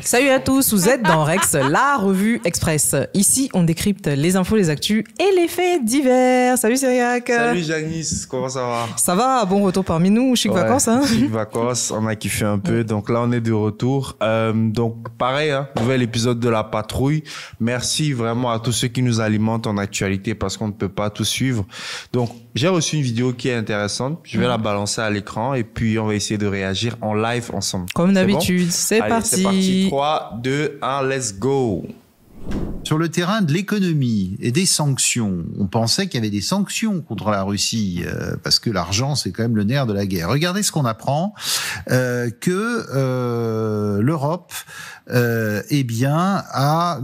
Salut à tous, vous êtes dans Rex, la revue express. Ici, on décrypte les infos, les actus et les faits divers. Salut Cyriac. Salut Janice, comment ça va? Ça va, bon retour parmi nous, chic vacances. Hein? Chic vacances, on a kiffé un peu. Donc là, on est de retour. Donc pareil, hein, nouvel épisode de La Patrouille. Merci vraiment à tous ceux qui nous alimentent en actualité parce qu'on ne peut pas tout suivre. Donc, j'ai reçu une vidéo qui est intéressante. Je vais la balancer à l'écran et puis on va essayer de réagir en live ensemble. Comme d'habitude, bon c'est parti. C'est parti. 3, 2, 1, let's go. Sur le terrain de l'économie et des sanctions, on pensait qu'il y avait des sanctions contre la Russie parce que l'argent, c'est quand même le nerf de la guerre. Regardez ce qu'on apprend, que l'Europe eh bien, a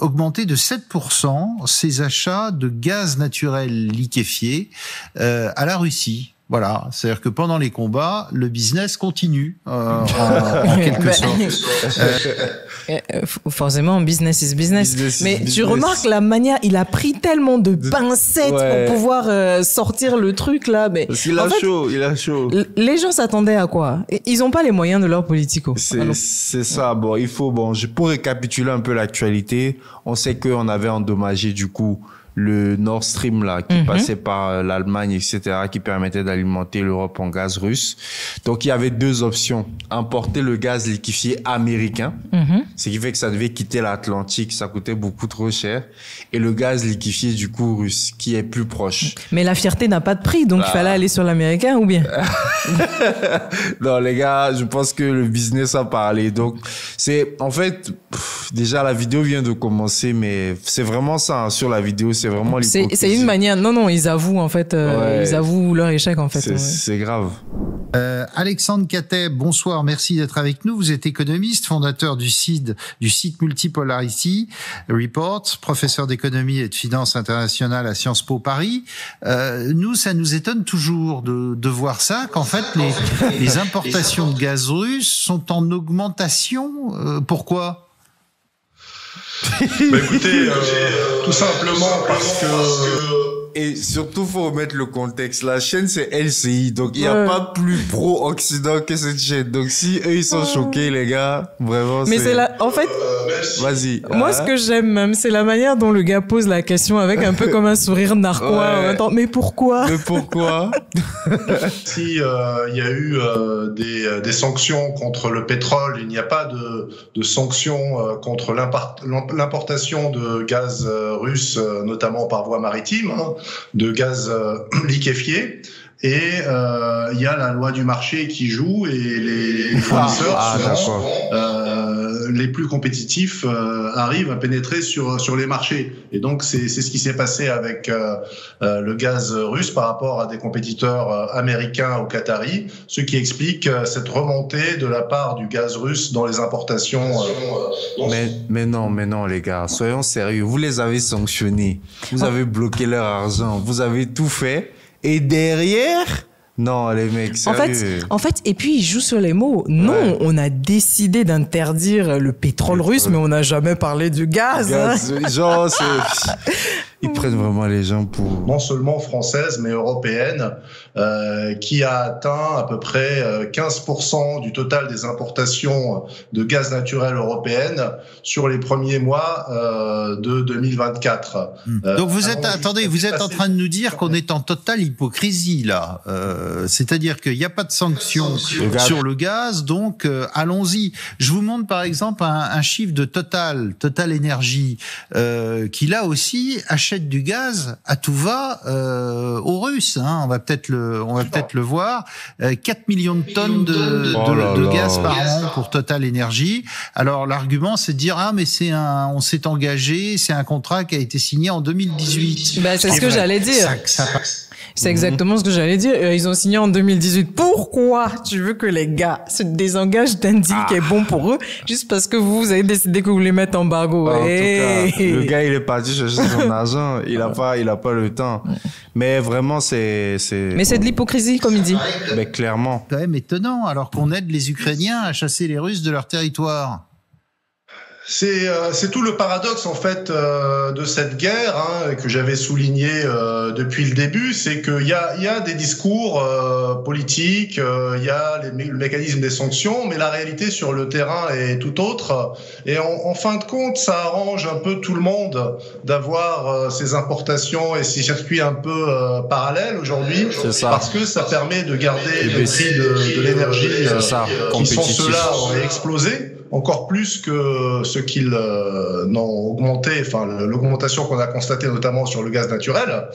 augmenté de 7% ses achats de gaz naturel liquéfié à la Russie. Voilà, c'est-à-dire que pendant les combats, le business continue en quelque sorte. Forcément, business is business. Mais tu remarques la manière, il a pris tellement de pincettes pour pouvoir sortir le truc là. Mais parce qu'il a chaud, il a chaud. Les gens s'attendaient à quoi? Ils n'ont pas les moyens de leur politico. C'est ça. Bon, il faut pour récapituler un peu l'actualité, on sait qu'on avait endommagé du coup le Nord Stream là qui passait par l'Allemagne, etc., qui permettait d'alimenter l'Europe en gaz russe. Donc il y avait deux options: importer le gaz liquéfié américain, ce qui fait que ça devait quitter l'Atlantique, ça coûtait beaucoup trop cher, et le gaz liquéfié du coup russe qui est plus proche. Mais la fierté n'a pas de prix, donc il fallait aller sur l'américain ou bien? Non les gars, je pense que le business a parlé. Donc c'est en fait déjà la vidéo vient de commencer, mais c'est vraiment ça hein, sur la vidéo. C'est vraiment l'hypocrisie. C'est une manière. Non, ils avouent en fait. Ils avouent leur échec en fait. C'est grave. Alexandre Cattet, bonsoir, merci d'être avec nous. Vous êtes économiste, fondateur du site Multipolarity Report, professeur d'économie et de finance internationale à Sciences Po Paris. Nous, ça nous étonne toujours de voir ça, qu'en fait les importations de gaz russe sont en augmentation. Pourquoi? Bah écoutez, tout simplement parce que... Et surtout, faut remettre le contexte. La chaîne, c'est LCI. Donc, il n'y a pas plus pro-Occident que cette chaîne. Donc, si eux, ils sont choqués, les gars, vraiment, mais c'est la... En fait... Vas-y. Moi, ce que j'aime même, c'est la manière dont le gars pose la question avec un peu comme un sourire narquois en même temps. Mais pourquoi? Mais pourquoi? Si il y a eu des sanctions contre le pétrole, il n'y a pas de sanctions contre l'importation de gaz russe, notamment par voie maritime, hein, de gaz liquéfié. Et il y a la loi du marché qui joue et les fournisseurs souvent, les plus compétitifs arrivent à pénétrer sur les marchés. Et donc c'est ce qui s'est passé avec le gaz russe par rapport à des compétiteurs américains ou qataris, ce qui explique cette remontée de la part du gaz russe dans les importations. Mais non les gars, soyons sérieux. Vous les avez sanctionnés, vous avez bloqué leur argent, vous avez tout fait. Et derrière, non, les mecs, sérieux. En fait, et puis ils jouent sur les mots. Non, on a décidé d'interdire le pétrole russe, mais on n'a jamais parlé du gaz. Genre, ils prennent vraiment les gens pour... Non seulement française, mais européenne, qui a atteint à peu près 15% du total des importations de gaz naturel européennes sur les premiers mois de 2024. Donc vous êtes, vous êtes en train de nous dire qu'on est en totale hypocrisie là. C'est-à-dire qu'il n'y a pas de sanctions sur le gaz, donc allons-y. Je vous montre par exemple un chiffre de Total Énergie, qui là aussi achète du gaz à tout va aux Russes. Hein. On va peut-être le voir. 4 millions de tonnes de gaz par an pour Total Énergie. Alors l'argument c'est de dire mais on s'est engagé, c'est un contrat qui a été signé en 2018. Bah, c'est ce que j'allais dire. C'est exactement ce que j'allais dire. Ils ont signé en 2018. Pourquoi tu veux que les gars se désengagent d'un deal qui est bon pour eux juste parce que vous avez décidé que vous les mettez en embargo? En tout cas, le gars, il est parti chercher son argent. Il a pas le temps. Mais vraiment, Mais c'est de l'hypocrisie, comme il dit. Mais clairement. C'est quand même étonnant, alors qu'on aide les Ukrainiens à chasser les Russes de leur territoire. C'est tout le paradoxe en fait de cette guerre que j'avais souligné depuis le début, c'est qu'il y a des discours politiques, il y a le mécanisme des sanctions, mais la réalité sur le terrain est tout autre. Et en fin de compte, ça arrange un peu tout le monde d'avoir ces importations et ces circuits un peu parallèles aujourd'hui, parce que ça permet de garder le prix de l'énergie qui sont ceux-là auraient explosé. Encore plus que ce qu'ils n'ont augmenté, enfin l'augmentation qu'on a constatée notamment sur le gaz naturel.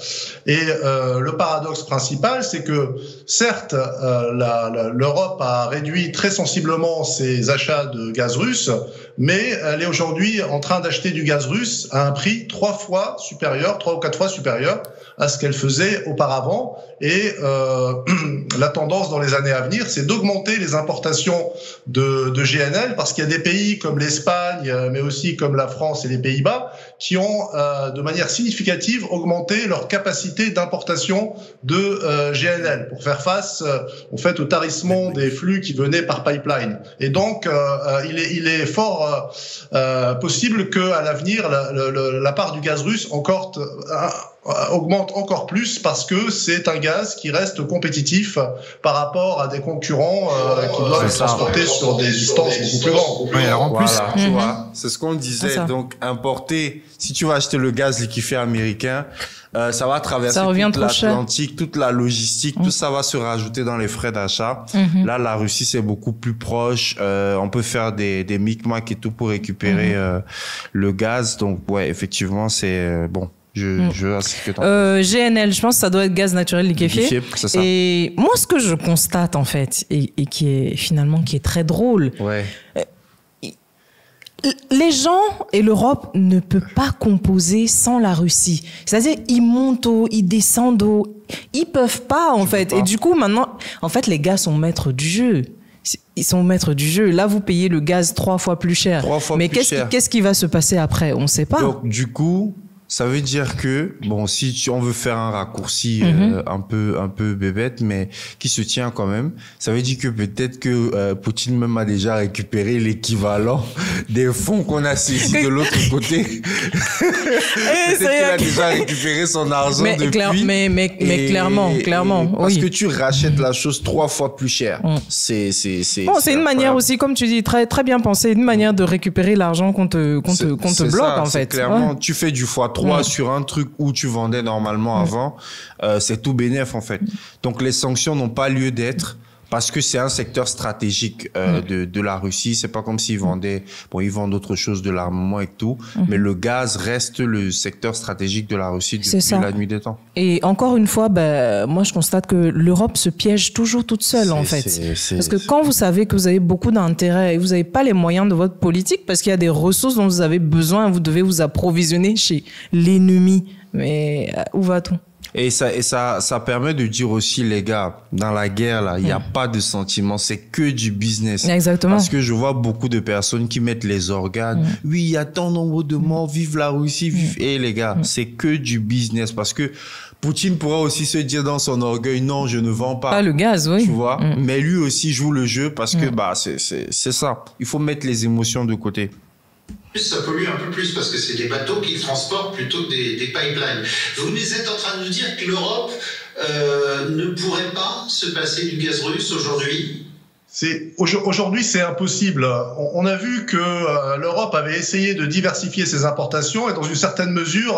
Et le paradoxe principal, c'est que certes, l'Europe a réduit très sensiblement ses achats de gaz russe, mais elle est aujourd'hui en train d'acheter du gaz russe à un prix 3 ou 4 fois supérieur à ce qu'elle faisait auparavant. Et la tendance dans les années à venir, c'est d'augmenter les importations de GNL, parce qu'il y a des pays comme l'Espagne, mais aussi comme la France et les Pays-Bas, qui ont de manière significative augmenté leur capacité d'importation de GNL pour faire face au fait au tarissement des flux qui venaient par pipeline. Et donc, il est fort possible qu'à l'avenir, la part du gaz russe augmente encore plus, parce que c'est un gaz qui reste compétitif par rapport à des concurrents qui doivent le transporter sur des distances beaucoup plus grandes. Oui, alors en plus, tu vois, c'est ce qu'on disait. Donc, importer, si tu vas acheter le gaz liquéfié américain, ça va traverser toute l'Atlantique, toute la logistique, tout ça va se rajouter dans les frais d'achat. Là, la Russie, c'est beaucoup plus proche. On peut faire des micmacs et tout pour récupérer le gaz. Donc, ouais, effectivement, c'est bon. GNL, je pense que ça doit être gaz naturel liquéfié. C'est ça. Et moi, ce que je constate, en fait, et qui est très drôle, les gens et l'Europe ne peuvent pas composer sans la Russie. C'est-à-dire, ils montent haut, ils descendent haut. Ils peuvent pas, en fait. Et du coup, maintenant, en fait, les gars sont maîtres du jeu. Ils sont maîtres du jeu. Là, vous payez le gaz 3 fois plus cher. Mais qu'est-ce qui va se passer après? On ne sait pas. Donc, du coup, ça veut dire que, bon, si on veut faire un raccourci un peu bébête, mais qui se tient quand même, ça veut dire que peut-être que Poutine même a déjà récupéré l'équivalent des fonds qu'on a saisis de l'autre côté. Peut-être qu'il a déjà récupéré son argent depuis. Mais clairement. Parce que tu rachètes la chose 3 fois plus cher. C'est une manière aussi, comme tu dis, très, très bien pensé, une manière de récupérer l'argent qu'on te bloque, en fait. Clairement, tu fais du x3 sur un truc où tu vendais normalement avant, c'est tout bénef en fait. Donc les sanctions n'ont pas lieu d'être, parce que c'est un secteur stratégique de la Russie. C'est pas comme s'ils vendaient, ils vendent autre chose, de l'armement et tout, mais le gaz reste le secteur stratégique de la Russie depuis la nuit des temps. Et encore une fois, moi je constate que l'Europe se piège toujours toute seule en fait. Parce que quand vous savez que vous avez beaucoup d'intérêts et vous n'avez pas les moyens de votre politique, parce qu'il y a des ressources dont vous avez besoin, vous devez vous approvisionner chez l'ennemi. Mais où va-t-on? Et ça permet de dire aussi, les gars, dans la guerre, là, il n'y a pas de sentiment, c'est que du business. Exactement. Parce que je vois beaucoup de personnes qui mettent les organes. Oui, il y a tant nombre de morts, vive la Russie, vive. Et les gars, c'est que du business. Parce que Poutine pourra aussi se dire dans son orgueil, non, je ne vends pas. Pas le gaz, oui. Tu vois. Mais lui aussi joue le jeu, parce que, c'est ça. Il faut mettre les émotions de côté. Ça pollue un peu plus parce que c'est des bateaux qui transportent plutôt que des pipelines. Vous êtes en train de nous dire que l'Europe ne pourrait pas se passer du gaz russe aujourd'hui? Aujourd'hui, c'est impossible. On a vu que l'Europe avait essayé de diversifier ses importations, et dans une certaine mesure,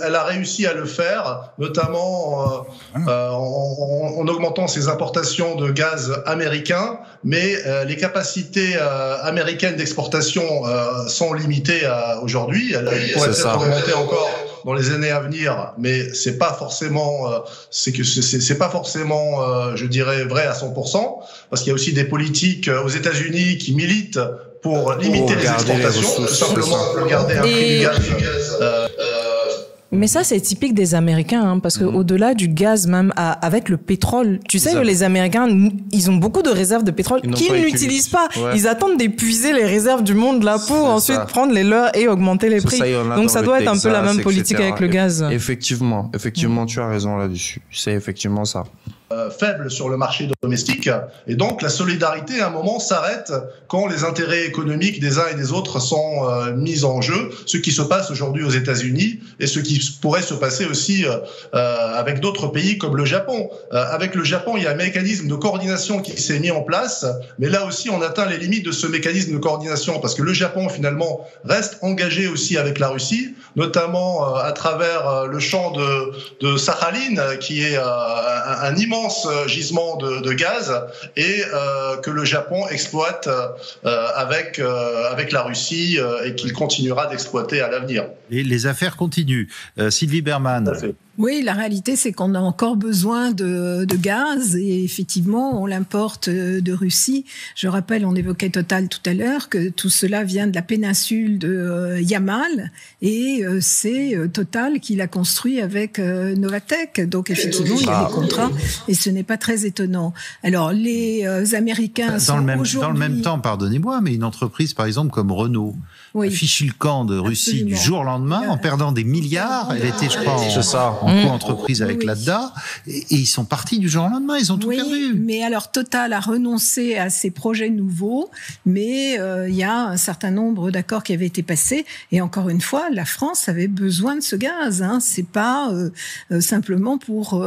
elle a réussi à le faire, notamment en augmentant ses importations de gaz américain. Mais les capacités américaines d'exportation sont limitées aujourd'hui. Elles pourraient peut-être augmenter encore dans les années à venir, mais c'est pas forcément, je dirais, vrai à 100%, parce qu'il y a aussi des politiques aux États-Unis qui militent pour limiter les exportations, tout simplement pour garder un prix du gaz. Mais ça, c'est typique des Américains, parce que au-delà du gaz, même avec le pétrole, tu sais que les Américains, ils ont beaucoup de réserves de pétrole qu'ils n'utilisent pas. Ouais. Ils attendent d'épuiser les réserves du monde là pour ensuite prendre les leurs et augmenter les prix. Donc ça doit être un peu la même politique avec le gaz. Effectivement, tu as raison là-dessus. C'est effectivement ça. faible sur le marché domestique, et donc la solidarité à un moment s'arrête quand les intérêts économiques des uns et des autres sont mis en jeu, ce qui se passe aujourd'hui aux États-Unis et ce qui pourrait se passer aussi avec d'autres pays comme le Japon. Avec le Japon, il y a un mécanisme de coordination qui s'est mis en place, mais là aussi on atteint les limites de ce mécanisme de coordination parce que le Japon finalement reste engagé aussi avec la Russie, notamment à travers le champ de Sakhaline qui est un immense gisement de gaz et que le Japon exploite avec la Russie et qu'il continuera d'exploiter à l'avenir. Et les affaires continuent. Sylvie Berman. Oui, la réalité, c'est qu'on a encore besoin de gaz et effectivement, on l'importe de Russie. Je rappelle, on évoquait Total tout à l'heure, que tout cela vient de la péninsule de Yamal et c'est Total qui l'a construit avec Novatek. Donc effectivement, il y a des contrats et ce n'est pas très étonnant. Alors, les Américains sont aujourd'hui... Dans le même temps, pardonnez-moi, mais une entreprise, par exemple, comme Renault, a fichu le camp de Russie du jour au lendemain en perdant des milliards. Elle était, je crois, en co-entreprise avec Lada, et ils sont partis du jour au lendemain, ils ont tout perdu. Mais alors Total a renoncé à ses projets nouveaux, mais il y a un certain nombre d'accords qui avaient été passés, et encore une fois, la France avait besoin de ce gaz. C'est pas simplement pour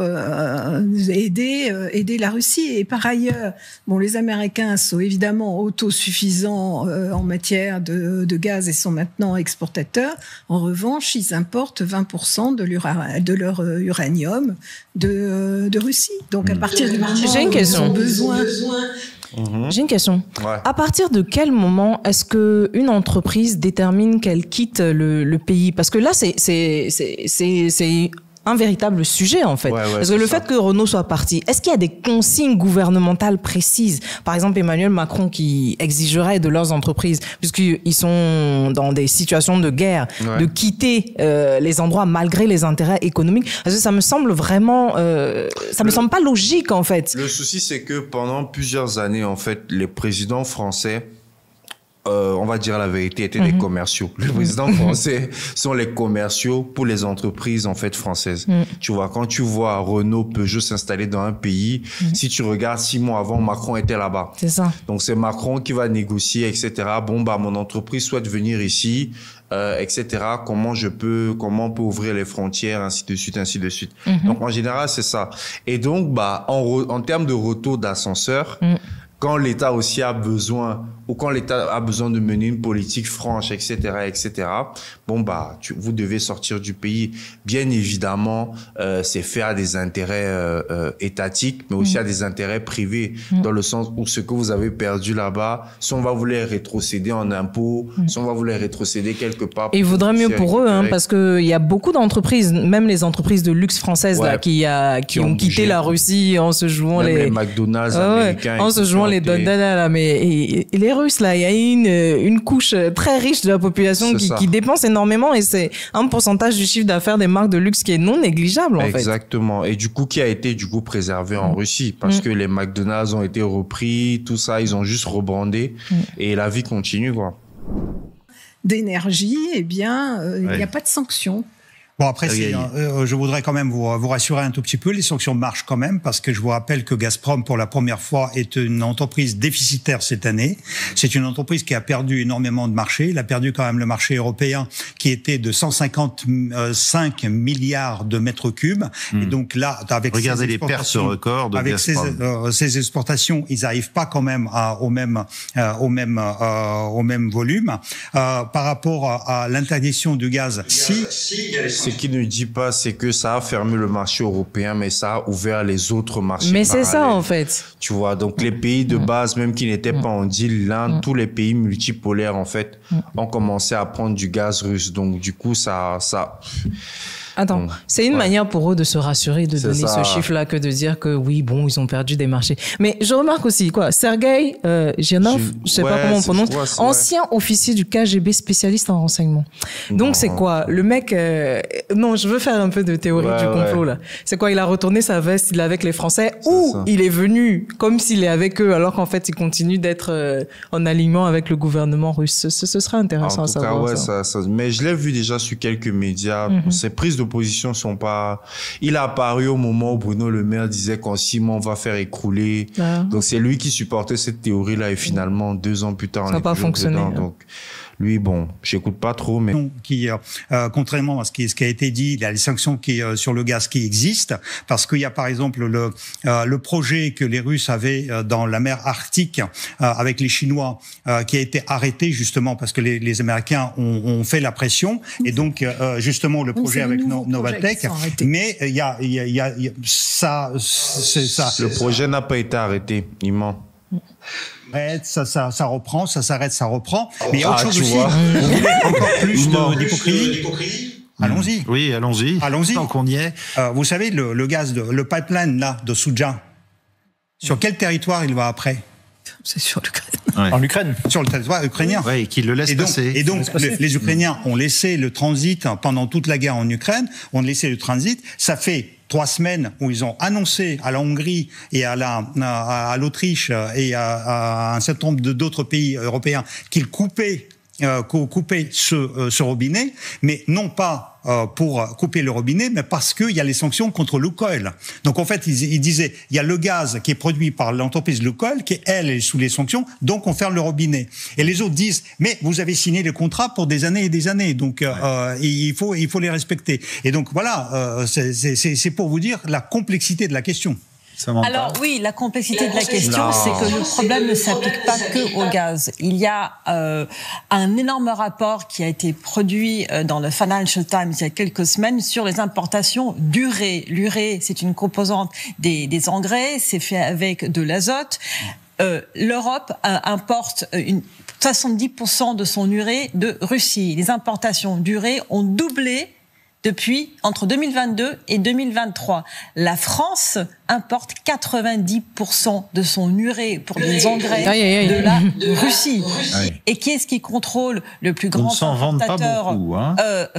aider la Russie. Et par ailleurs, les Américains sont évidemment autosuffisants en matière de gaz et sont maintenant exportateurs. En revanche, ils importent 20% de leur uranium de Russie. Donc à partir du moment où ils ont besoin... J'ai une question. Ouais. À partir de quel moment est-ce que une entreprise détermine qu'elle quitte le pays? Parce que là, c'est un véritable sujet, en fait. Parce que le fait que Renault soit parti, est-ce qu'il y a des consignes gouvernementales précises? Par exemple, Emmanuel Macron qui exigerait de leurs entreprises, puisqu'ils sont dans des situations de guerre, de quitter les endroits malgré les intérêts économiques. Parce que ça me semble vraiment... ça me semble pas logique, en fait. Le souci, c'est que pendant plusieurs années, en fait, les présidents français... on va dire la vérité, étaient des commerciaux. Les présidents français sont les commerciaux pour les entreprises, en fait, françaises. Tu vois, quand tu vois Renault, Peugeot s'installer dans un pays, si tu regardes 6 mois avant, Macron était là-bas. C'est ça. Donc, c'est Macron qui va négocier, etc. Mon entreprise souhaite venir ici, etc. Comment on peut ouvrir les frontières, ainsi de suite, ainsi de suite. Donc, en général, c'est ça. Et donc, en termes de retour d'ascenseur, quand l'État aussi a besoin, ou quand l'État a besoin de mener une politique franche, etc., vous devez sortir du pays. Bien évidemment, c'est faire des intérêts étatiques, mais aussi à des intérêts privés, dans le sens où ce que vous avez perdu là-bas, si on va vous les rétrocéder en impôts, si on va vous les rétrocéder quelque part. Et il vaudrait mieux pour eux, parce que il y a beaucoup d'entreprises, même les entreprises de luxe françaises là, qui ont quitté la Russie en se jouant les McDonald's américains, en se jouant les Dodana, mais les Russes là, il y a une couche très riche de la population qui dépense énormément et c'est un pourcentage du chiffre d'affaires des marques de luxe qui est non négligeable en fait. Exactement. Et du coup qui a été préservé en Russie parce que les McDonald's ont été repris, tout ça, ils ont juste rebrandé et la vie continue quoi. D'énergie, il n'y a pas de sanctions. Bon, après, je voudrais quand même vous rassurer un tout petit peu. Les sanctions marchent quand même parce que je vous rappelle que Gazprom, pour la première fois, est une entreprise déficitaire cette année. C'est une entreprise qui a perdu énormément de marché. Il a perdu quand même le marché européen qui était de 155 milliards de mètres cubes. Et donc là, avec regardez les pertes records de Gazprom. Avec ces exportations, ils n'arrivent pas quand même au même volume. Par rapport à l'interdiction du gaz, Ce qu'il ne dit pas, c'est que ça a fermé le marché européen, mais ça a ouvert les autres marchés. Mais c'est ça, en fait. Tu vois, donc les pays de base, même qui n'étaient pas en deal, l'Inde, tous les pays multipolaires, en fait, ont commencé à prendre du gaz russe. Donc, du coup, ça... Attends, c'est une manière pour eux de se rassurer, de donner ce chiffre-là que de dire que oui, bon, ils ont perdu des marchés. Mais je remarque aussi, Sergueï Girnov, je sais pas comment on prononce, ancien officier du KGB spécialiste en renseignement. Donc c'est quoi? Le mec, non, je veux faire un peu de théorie du complot là. C'est quoi? Il a retourné sa veste, il est avec les Français, ou il est venu comme s'il est avec eux, alors qu'en fait il continue d'être en alignement avec le gouvernement russe. Ce serait intéressant à savoir. Mais je l'ai vu déjà sur quelques médias. C'est prise de oppositions sont pas... Il a apparu au moment où Bruno Le Maire disait qu'en 6 mois, on va faire écrouler. Donc, c'est lui qui supportait cette théorie-là et finalement, 2 ans plus tard, on ça n'a pas fonctionné. Donc, lui, bon, j'écoute pas trop, mais... Contrairement à ce qui a été dit, il y a les sanctions sur le gaz qui existent, parce qu'il y a par exemple le projet que les Russes avaient dans la mer Arctique avec les Chinois, qui a été arrêté justement parce que les Américains ont fait la pression, et donc justement le projet avec Novatek, mais il y a ça, c'est ça. Le projet n'a pas été arrêté, il ment. Ça reprend, ça s'arrête, ça reprend. Mais il y a autre chose aussi. Vous voulez encore plus d'hypocrisie? Allons-y. Oui, allons-y. Allons-y. Tant qu'on y est. Vous savez, le gaz, le pipeline là de Souja, sur quel territoire il va après? C'est sur l'Ukraine. Ouais. En Ukraine. Sur le territoire ukrainien. Oui, et qu'ils le laissent passer. Et donc, les Ukrainiens ont laissé le transit pendant toute la guerre en Ukraine, ont laissé le transit. Ça fait 3 semaines où ils ont annoncé à la Hongrie et à l'Autriche et à un certain nombre d'autres pays européens qu'ils coupaient ce robinet, mais non pas pour couper le robinet, mais parce qu'il y a les sanctions contre Lukoil. Donc en fait, ils disaient, il y a le gaz qui est produit par l'entreprise Lukoil, qui elle est sous les sanctions, donc on ferme le robinet. Et les autres disent, mais vous avez signé le contrat pour des années et des années, donc il faut les respecter. Et donc voilà, c'est pour vous dire la complexité de la question. Alors oui, la complexité de la question, c'est que le problème ne s'applique pas que au gaz. Il y a un énorme rapport qui a été produit dans le Financial Times il y a quelques semaines sur les importations d'urée. L'urée, c'est une composante des engrais, c'est fait avec de l'azote. L'Europe importe 70% de son urée de Russie. Les importations d'urée ont doublé depuis entre 2022 et 2023. La France importe 90% de son urée pour des engrais de la Russie. Et qui est-ce qui contrôle le plus grand importateur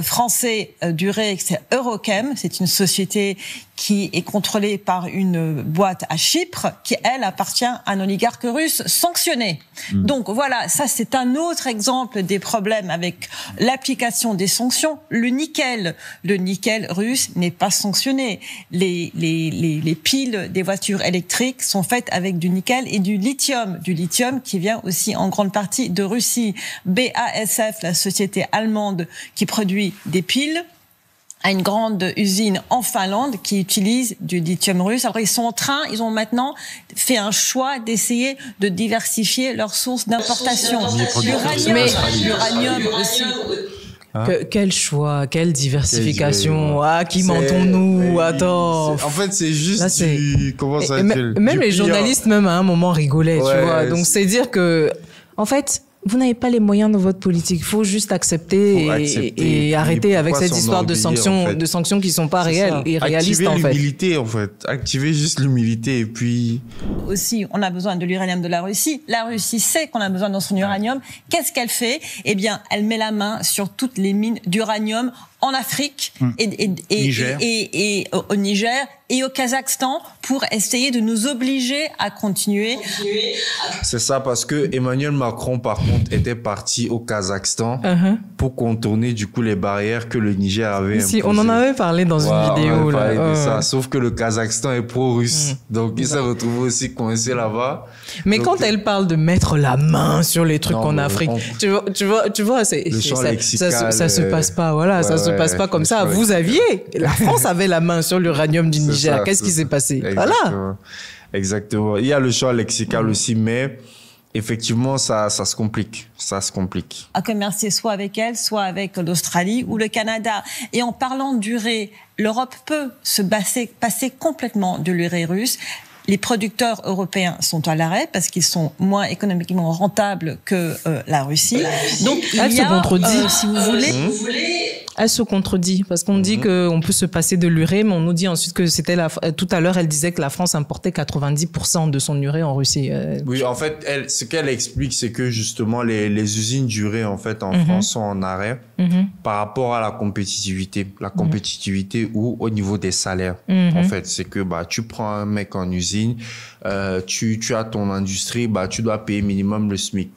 français d'urée? C'est Eurochem. C'est une société qui est contrôlée par une boîte à Chypre qui, elle, appartient à un oligarque russe sanctionné. Donc voilà, ça c'est un autre exemple des problèmes avec l'application des sanctions. Le nickel russe n'est pas sanctionné. Les piles des voitures électriques sont faites avec du nickel et du lithium qui vient aussi en grande partie de Russie. BASF, la société allemande qui produit des piles, a une grande usine en Finlande qui utilise du lithium russe. Alors ils ont maintenant fait un choix d'essayer de diversifier leurs sources d'importation. L'uranium aussi. Quel choix, quelle diversification. Qui mentons-nous? Attends. En fait, c'est juste comment ça même les journalistes, même à un moment, rigolaient, tu vois. Donc, c'est dire que, en fait, vous n'avez pas les moyens dans votre politique. Il faut juste accepter et arrêter avec cette histoire de sanctions qui sont pas réelles et réalistes, en fait. Activer l'humilité, en fait. Activer juste l'humilité et puis... Aussi, on a besoin de l'uranium de la Russie. La Russie sait qu'on a besoin de son uranium. Qu'est-ce qu'elle fait? Eh bien, elle met la main sur toutes les mines d'uranium en Afrique et au Niger et au Kazakhstan pour essayer de nous obliger à continuer. C'est ça, parce que Emmanuel Macron, par contre, était parti au Kazakhstan pour contourner du coup les barrières que le Niger avait imposées. On en avait parlé dans une vidéo. De ça. Sauf que le Kazakhstan est pro-russe. Donc, il s'est retrouvé aussi coincé là-bas. Mais quand elle parle de mettre la main sur les trucs en Afrique, tu vois, ça se passe pas, voilà, ça se passe pas comme ça. Vous la France avait la main sur l'uranium du Niger. Qu'est-ce qui s'est passé? Voilà. Exactement. Il y a le champ lexical aussi, mais effectivement, ça se complique. Ça se complique. À commercer soit avec elle, soit avec l'Australie ou le Canada. Et en parlant d'urée, l'Europe peut se passer complètement de l'urée russe. Les producteurs européens sont à l'arrêt parce qu'ils sont moins économiquement rentables que la Russie. Donc, elle se contredit. Si vous voulez... Elle se contredit parce qu'on dit qu'on peut se passer de l'urée, mais on nous dit ensuite que c'était tout à l'heure, elle disait que la France importait 90% de son urée en Russie. Oui, en fait, ce qu'elle explique, c'est que justement les usines d'urée en fait en France sont en arrêt par rapport à la compétitivité. La compétitivité ou au niveau des salaires. En fait, c'est que tu prends un mec en usine, tu as ton industrie, tu dois payer minimum le SMIC.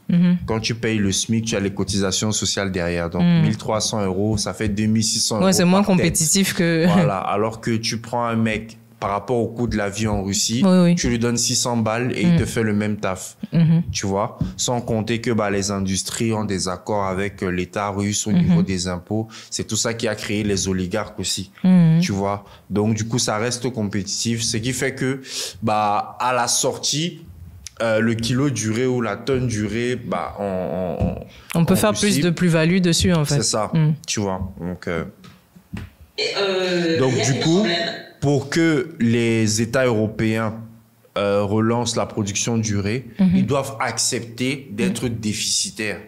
Quand tu payes le SMIC, tu as les cotisations sociales derrière. Donc 1 300 €, ça fait fait 2600 €. Ouais, c'est moins compétitif que... Voilà, alors que tu prends un mec par rapport au coût de la vie en Russie, tu lui donnes 600 balles et il te fait le même taf. Tu vois, sans compter que les industries ont des accords avec l'État russe au niveau des impôts. C'est tout ça qui a créé les oligarques aussi. Tu vois, donc du coup, ça reste compétitif, ce qui fait que à la sortie, le kilo duré ou la tonne durée, on peut faire plus de plus-value dessus, en fait. C'est ça, tu vois. Donc du coup, pour que les États européens relancent la production durée, ils doivent accepter d'être déficitaires.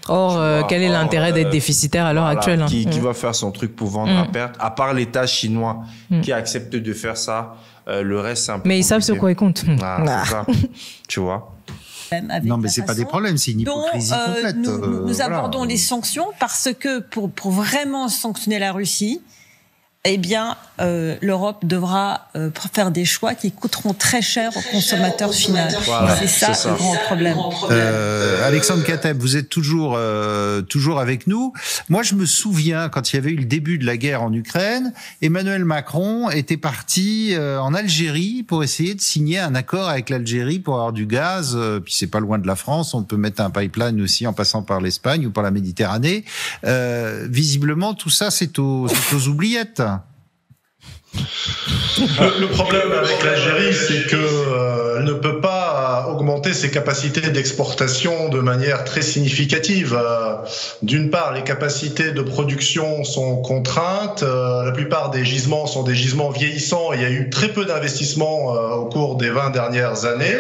Or, quel est l'intérêt d'être déficitaire à l'heure actuelle, hein? Qui va faire son truc pour vendre à perte? À part l'État chinois qui accepte de faire ça, le reste, c'est un peu Mais ils savent sur quoi ils comptent. C'est ça, tu vois. Non, mais c'est pas des problèmes, c'est une hypocrisie complète. Nous abordons les sanctions parce que pour vraiment sanctionner la Russie, eh bien, l'Europe devra faire des choix qui coûteront très cher au consommateur final. Voilà, c'est ça le grand problème. Alexandre Kateb, vous êtes toujours avec nous. Moi, je me souviens, quand il y avait eu le début de la guerre en Ukraine, Emmanuel Macron était parti en Algérie pour essayer de signer un accord avec l'Algérie pour avoir du gaz. Puis c'est pas loin de la France, on peut mettre un pipeline aussi en passant par l'Espagne ou par la Méditerranée. Visiblement, tout ça, c'est aux oubliettes. Le problème avec l'Algérie, c'est que elle ne peut pas augmenter ses capacités d'exportation de manière très significative. D'une part, les capacités de production sont contraintes. La plupart des gisements sont des gisements vieillissants. Il y a eu très peu d'investissements au cours des 20 dernières années.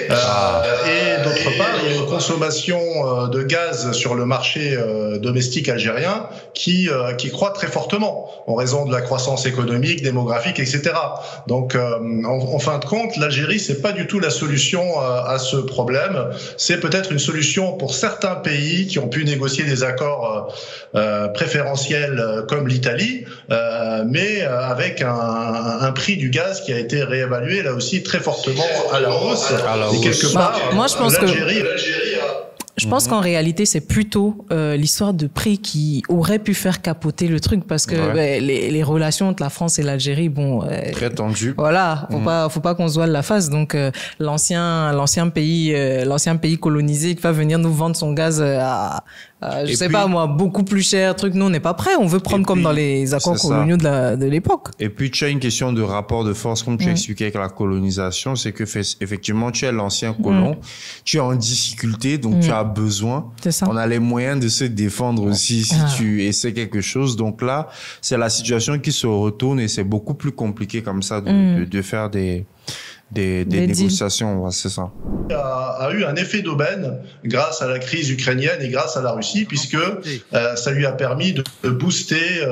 Et d'autre part, il y a une consommation de gaz sur le marché domestique algérien qui croît très fortement en raison de la croissance économique, démographique, etc. Donc, en fin de compte, l'Algérie, c'est pas du tout la solution à ce problème. C'est peut-être une solution pour certains pays qui ont pu négocier des accords préférentiels comme l'Italie, mais avec un prix du gaz qui a été réévalué là aussi très fortement à la hausse. Et quelque part, moi, je pense l'Algérie Je pense qu'en réalité, c'est plutôt l'histoire de prix qui aurait pu faire capoter le truc parce que les relations entre la France et l'Algérie, très tendues. Voilà, faut pas qu'on se voile la face. Donc l'ancien pays colonisé qui va venir nous vendre son gaz à je sais pas moi, beaucoup plus cher, truc, nous on n'est pas prêts, on veut prendre comme dans les accords coloniaux de l'époque. Et puis tu as une question de rapport de force, comme tu expliquais avec la colonisation, c'est que effectivement tu es l'ancien colon, tu es en difficulté, donc tu as besoin. On a les moyens de se défendre aussi si tu essaies quelque chose. Donc là, c'est la situation qui se retourne et c'est beaucoup plus compliqué comme ça de faire des négociations, c'est ça. A eu un effet d'aubaine grâce à la crise ukrainienne et grâce à la Russie, puisque ça lui a permis de booster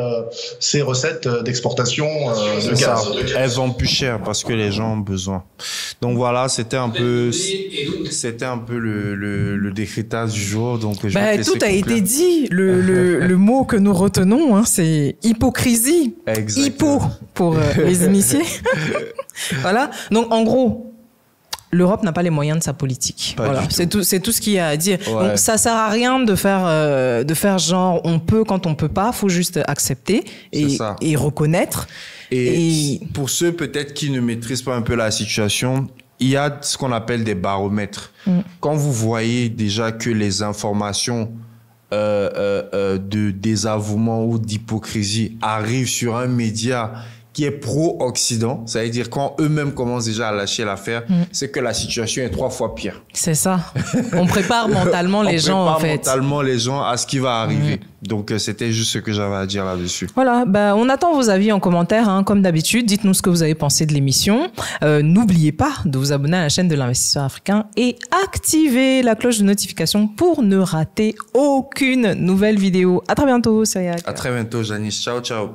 ses recettes d'exportation de gaz. Elles vont plus cher parce que les gens ont besoin. Donc voilà, c'était un peu le décrétage du jour. Donc tout a été dit. Le mot que nous retenons, hein, c'est hypocrisie. Exactement. Hypo pour les initiés. Voilà. Donc en gros, l'Europe n'a pas les moyens de sa politique. Voilà, c'est tout ce qu'il y a à dire. Ouais. Donc ça sert à rien de faire genre on peut quand on peut pas. Faut juste accepter et reconnaître. Et pour ceux peut-être qui ne maîtrisent pas un peu la situation, il y a ce qu'on appelle des baromètres. Quand vous voyez déjà que les informations de désavouement ou d'hypocrisie arrivent sur un média qui est pro-Occident, ça veut dire quand eux-mêmes commencent déjà à lâcher l'affaire, c'est que la situation est 3 fois pire. C'est ça. On prépare mentalement les gens, en fait. On prépare mentalement les gens à ce qui va arriver. Donc, c'était juste ce que j'avais à dire là-dessus. Voilà. On attend vos avis en commentaire, hein, comme d'habitude. Dites-nous ce que vous avez pensé de l'émission. N'oubliez pas de vous abonner à la chaîne de l'Investisseur Africain et activer la cloche de notification pour ne rater aucune nouvelle vidéo. À très bientôt, Cyriaque. À très bientôt, Janice. Ciao, ciao.